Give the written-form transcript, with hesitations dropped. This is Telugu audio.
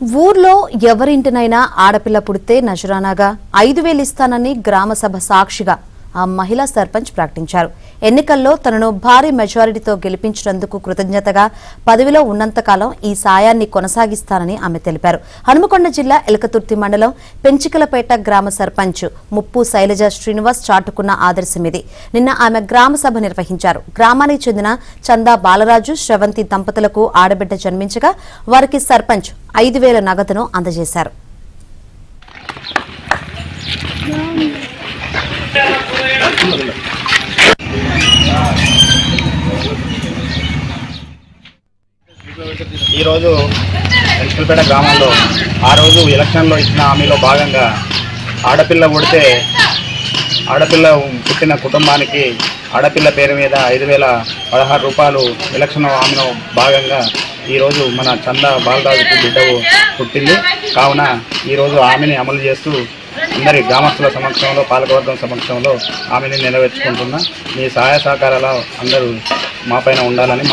ఊర్లో ఎవరింటినైనా ఆడపిల్ల పుడితే నజరానాగా 5,000 ఇస్తానని గ్రామసభ సాక్షిగా ఆ మహిళా సర్పంచ్ ప్రకటించారు. ఎన్నికల్లో తనను భారీ మెజారిటీతో గెలిపించినందుకు కృతజ్ఞతగా పదవిలో ఉన్నంతకాలం ఈ సాయాన్ని కొనసాగిస్తానని ఆమె తెలిపారు. హనుమకొండ జిల్లా ఎలకతుర్తి మండలం పెంచికలపేట గ్రామ సర్పంచ్ ముప్పు శైలజ శ్రీనివాస్ చాటుకున్న ఆదర్శమిది. నిన్న ఆమె గ్రామ సభ నిర్వహించారు. గ్రామానికి చెందిన చందా బాలరాజు శ్రవంతి దంపతులకు ఆడబిడ్డ జన్మించగా వారికి సర్పంచ్ 5,000 నగదును అందజేశారు. ఈరోజు పెంచికలపేట గ్రామంలో ఆ రోజు ఎలక్షన్లో ఇచ్చిన హామీలో భాగంగా ఆడపిల్ల పుట్టిన కుటుంబానికి ఆడపిల్ల పేరు మీద 5,016 రూపాయలు ఎలక్షన్ హామీలో భాగంగా ఈరోజు మన చందా బాలరాజుకు బిడ్డ పుట్టింది. కావున ఈరోజు హామీని అమలు చేస్తూ అందరి గ్రామస్తుల సమక్షంలో పాలకవర్గం సమక్షంలో హామీని నెరవేర్చుకుంటున్నా. మీ సహాయ సహకారాలు అందరూ మా పైన ఉండాలని